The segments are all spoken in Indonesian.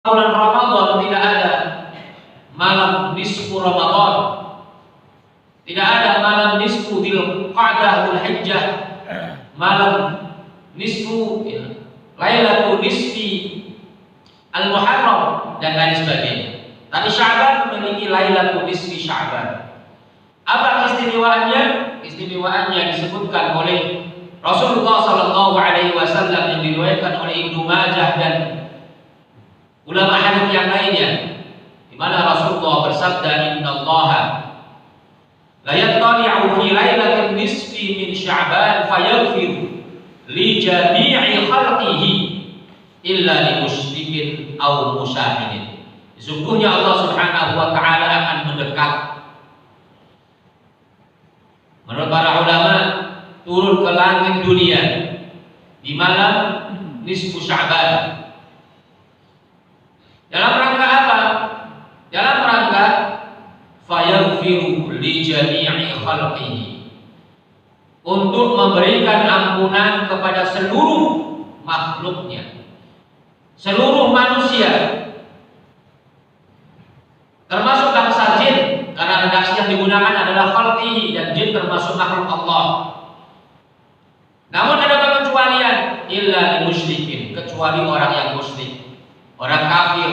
bulan Ramadan tidak ada malam nisfu Ramadan, tidak ada malam nisfu Dzulqa'dah wal Hijjah, malam nisfu Lailatul Nisfi Al-Muharram dan lain sebagainya. Tapi Sya'ban memiliki Lailatul Nisfi Sya'ban. Apa istimewaannya? Istimewaannya disebutkan oleh Rasulullah SAW yang diriwayatkan oleh Ibnu Majah dan ulama hadis yang lainnya, di mana Rasulullah bersabda, "Innallaha la yattali'u fi lailatin nisfi min Sya'ban fayaghfiru li jami'i khalqihi illa li musyrikin aw musyahidin." Sesungguhnya Allah Subhanahu wa taala akan mendekat. Menurut para ulama, turun ke langit dunia di malam nisfu Sya'ban. Dalam rangka apa? Dalam rangka fayaghfiru li jami'i khalqihi, untuk memberikan ampunan kepada seluruh makhluknya, seluruh manusia, termasuk bangsa jin, karena redaksi yang digunakan adalah khalqihi, dan jin termasuk makhluk Allah. Namun ada pengecualian, illa lil musyrikin, kecuali orang yang musyrik, orang kafir,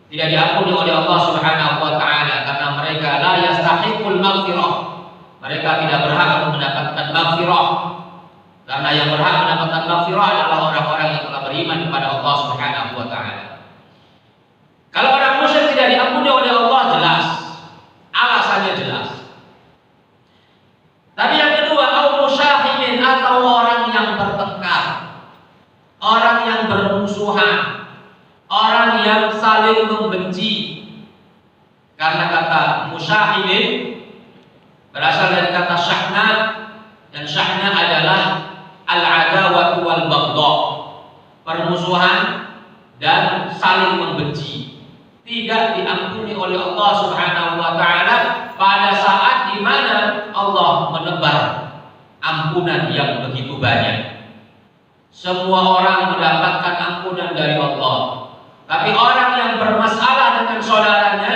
tidak diampuni oleh Allah Subhanahu wa taala karena mereka la yastahiqul maghfirah. Mereka tidak berhak untuk mendapatkan maghfirah. Karena yang berhak mendapatkan maghfirah adalah orang-orang yang telah beriman kepada Allah Subhanahu wa taala. Kalau orang musyrik tidak diampuni oleh Allah, jelas. Alasannya jelas. Tapi yang kedua, au musyahimin, atau orang yang bertengkar, orang yang bermusuhan, orang yang saling membenci. Karena kata musyahidin berasal dari kata syahna, dan syahna adalah al-adawatu wal baghdha, permusuhan dan saling membenci. Tidak diampuni oleh Allah Subhanahu wa taala pada saat di mana Allah menebar ampunan yang begitu banyak. Semua orang mendapatkan ampunan dari Allah. Tapi orang yang bermasalah dengan saudaranya,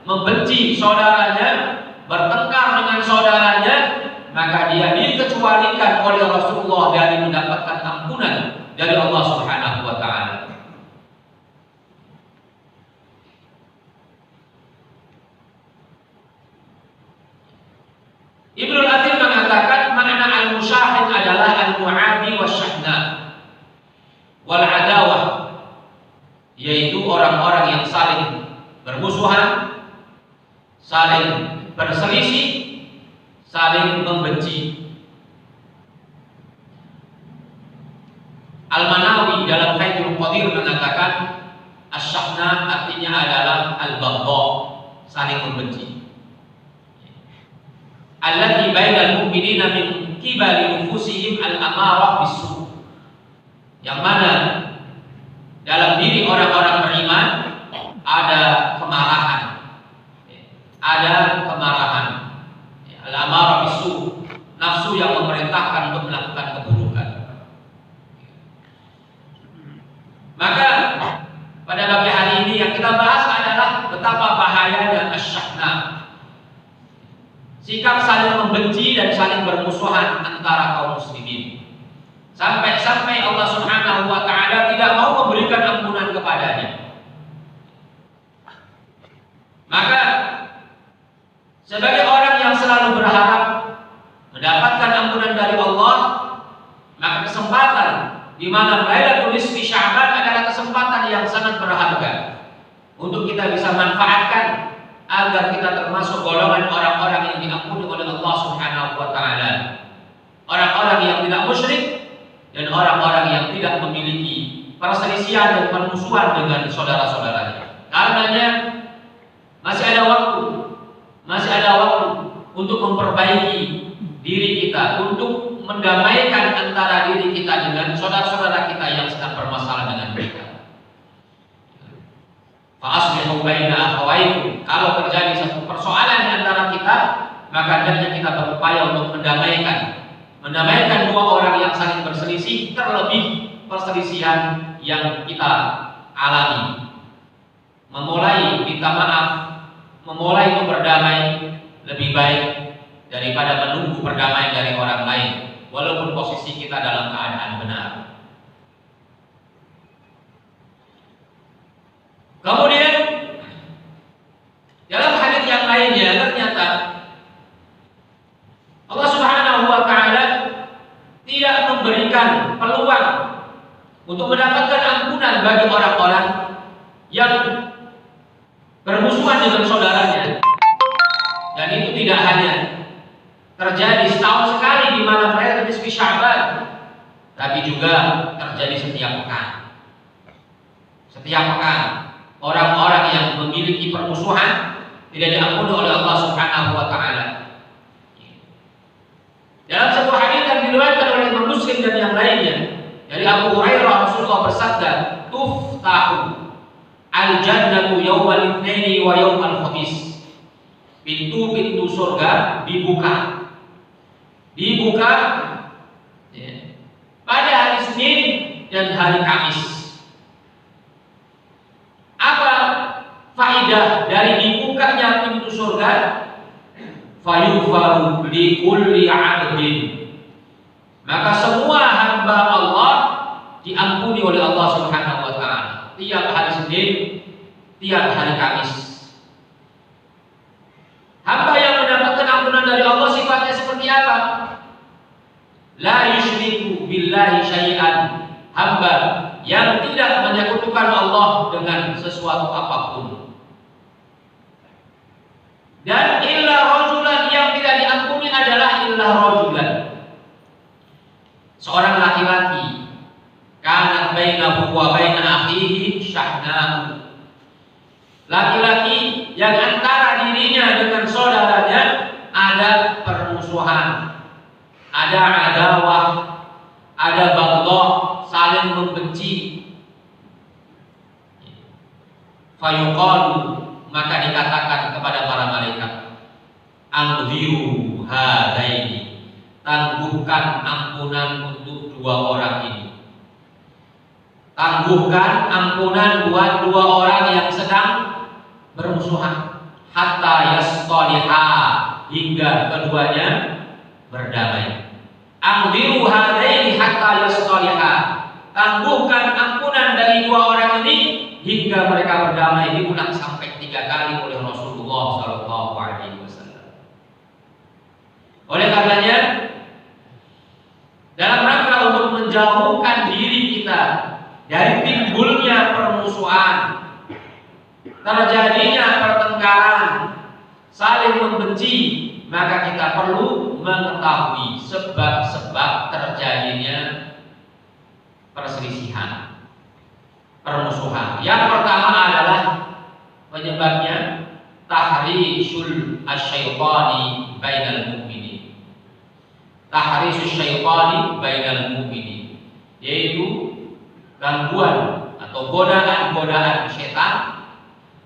membenci saudaranya, bertengkar dengan saudaranya, maka dia dikecualikan oleh Rasulullah dari mendapatkan ampunan dari Allah Subhanahu wa taala. Ibnu Athir mengatakan makna al-musyahid adalah al-mu'adi wasyahna wal adawah, yaitu orang-orang yang saling bermusuhan, saling berselisih, saling membenci. Al-Manawi dalam Fathul Qadir mengatakan asyahna artinya adalah al-baghdha, saling membenci. Allati bainal mu'minina min qibali nufusihim al-amarah bis-su', yang mana dalam diri orang-orang beriman ada kemarahan, al-amarah bis-su', nafsu yang memerintahkan untuk melakukan keburukan. Maka pada pagi hari ini yang kita bahas adalah betapa bahayanya asyahna, sikap saling membenci dan saling bermusuhan antara kaum muslimin. Sampai-sampai Allah Subhanahu wa taala tidak mau memberikan ampunan kepadanya. Maka sebagai orang yang selalu berharap mendapatkan ampunan dari Allah, maka kesempatan di malam Lailatul Nisfi Sya'ban adalah kesempatan yang sangat berharga untuk kita bisa manfaatkan agar kita termasuk golongan orang-orang yang diampuni oleh Allah Subhanahu wa taala. Orang-orang yang tidak musyrik dan orang-orang yang tidak memiliki perselisihan dan permusuhan dengan saudara-saudaranya. Karenanya masih ada waktu untuk memperbaiki diri kita, untuk mendamaikan antara diri kita dengan saudara-saudara kita yang sedang bermasalah dengan mereka. Fa'aslihu baina akhawaykum. Kalau terjadi satu persoalan di antara kita, maka hendaknya kita berupaya untuk mendamaikan dua orang yang saling berselisih, terlebih perselisihan yang kita alami memulai minta maaf, memulai untuk berdamai lebih baik daripada menunggu perdamaian dari orang lain, walaupun posisi kita dalam keadaan benar. Kemudian dalam hadis yang lainnya ternyata Allah Subhanahu wa taala tidak memberikan peluang untuk mendapatkan ampunan bagi orang-orang yang bermusuhan dengan saudaranya. Dan itu tidak hanya terjadi setahun sekali di malam Lailatul Nisfi Sya'ban, tapi juga terjadi setiap pekan. Setiap pekan orang-orang yang memiliki permusuhan tidak diampuni oleh Allah Subhanahu wa taala. Dalam sebuah hadis yang diriwayatkan oleh Imam Muslim dan yang lainnya dari Abu Hurairah, Rasulullah bersabda, "Tuftahu al-jannatu yaumal itsnaini wa yaumal khamis." Pintu-pintu surga dibuka ya, pada hari Senin dan hari Kamis. Apa faidah dari dibukanya pintu surga? Fayughfaru li kulli 'abdin, maka semua hamba Allah diampuni oleh Allah Subhanahu wa taala tiap hari Senin, tiap hari Kamis. Hamba yang mendapatkan ampunan dari Allah sifatnya seperti apa? La yusyriku billahi syai'an, hamba yang tidak menyekutukan Allah dengan sesuatu apapun. Dan illa rajulan, yang tidak diampuni adalah illa rajulan, seorang laki-laki, kana bainahu wa baina akhihi syahnahu, laki-laki yang antara dirinya dengan saudaranya ada permusuhan, ada adawah, ada baghdha, saling membenci. Fayuqalu, maka dikatakan kepada para malaikat, anziru hadaini, tangguhkan ampunan untuk dua orang ini. Tangguhkan ampunan buat dua orang yang sedang bermusuhan, hatta yastaliha, hingga keduanya berdamai. Anziru hadaini hatta yastaliha, tangguhkan ampunan dari dua orang ini hingga mereka berdamai. Diulang sampai 3 kali oleh Rasulullah Shallallahu Alaihi Wasallam. Oleh karenanya, dalam rangka untuk menjauhkan diri kita dari timbulnya permusuhan, terjadinya pertengkaran, saling membenci, maka kita perlu mengetahui sebab-sebab terjadinya perselisihan, permusuhan. Yang pertama adalah penyebabnya tahrisul asyaitani bainal mu'minin. Tahrisul syaitani bainal mu'minin, yaitu gangguan atau godaan-godaan setan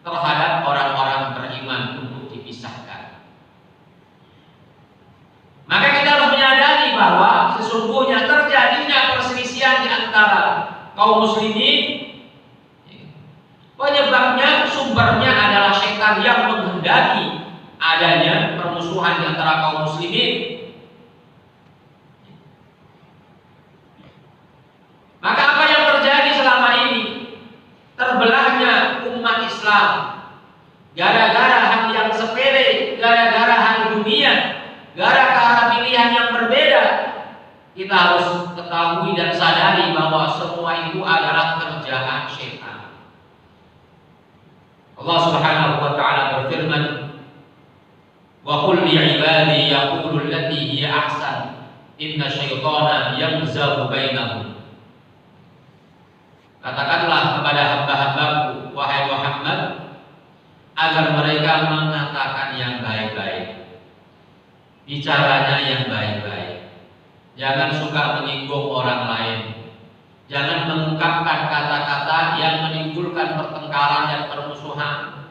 terhadap orang-orang beriman untuk dipisahkan. Maka kita harus menyadari bahwa sesungguhnya terjadinya perselisihan di antara kaum muslimin, penyebabnya, sumbernya adalah setan yang menghendaki adanya permusuhan di antara kaum muslimin. Maka apa yang terjadi selama ini? Terbelahnya umat Islam gara-gara hal yang sepele, gara-gara hal dunia, gara-gara pilihan yang berbeda. Kita harus ketahui dan sadari bahwa semua itu adalah kerjaan setan. Allah Subhanahu wa taala berfirman, "Wa qul li 'ibadi yaqulu allati hiya ahsan, inna syaitana yanzabu bainahum." Katakanlah kepada hamba-hambaku, wahai Muhammad, agar mereka mengatakan yang baik-baik, bicaranya yang baik-baik. Jangan suka menyinggung orang lain. Jangan mengungkapkan kata-kata yang menimbulkan pertengkaran dan permusuhan.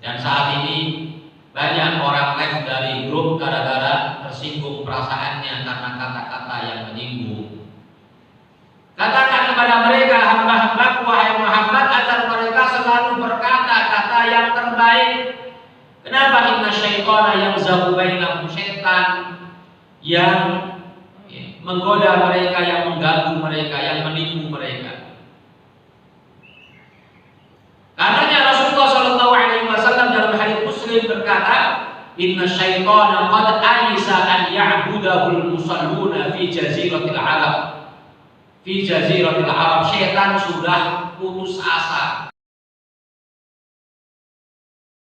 Dan saat ini banyak orang left dari grup gara-gara tersinggung perasaannya karena kata-kata yang menyinggung. Katakan kepada mereka, hamba-hambaku wahai Muhammad, agar mereka selalu lain. Kenapa? Inna syaitana yamzahu bainahum, syaitan yang menggoda mereka, yang mengganggu mereka, yang menipu mereka. Karenanya Rasulullah SAW dalam hadits Muslim berkata, Inna syaitana qad ayisa an ya'budahul musalluna fi jaziratil Arab. Fi jaziratil Arab, syaitan sudah putus asa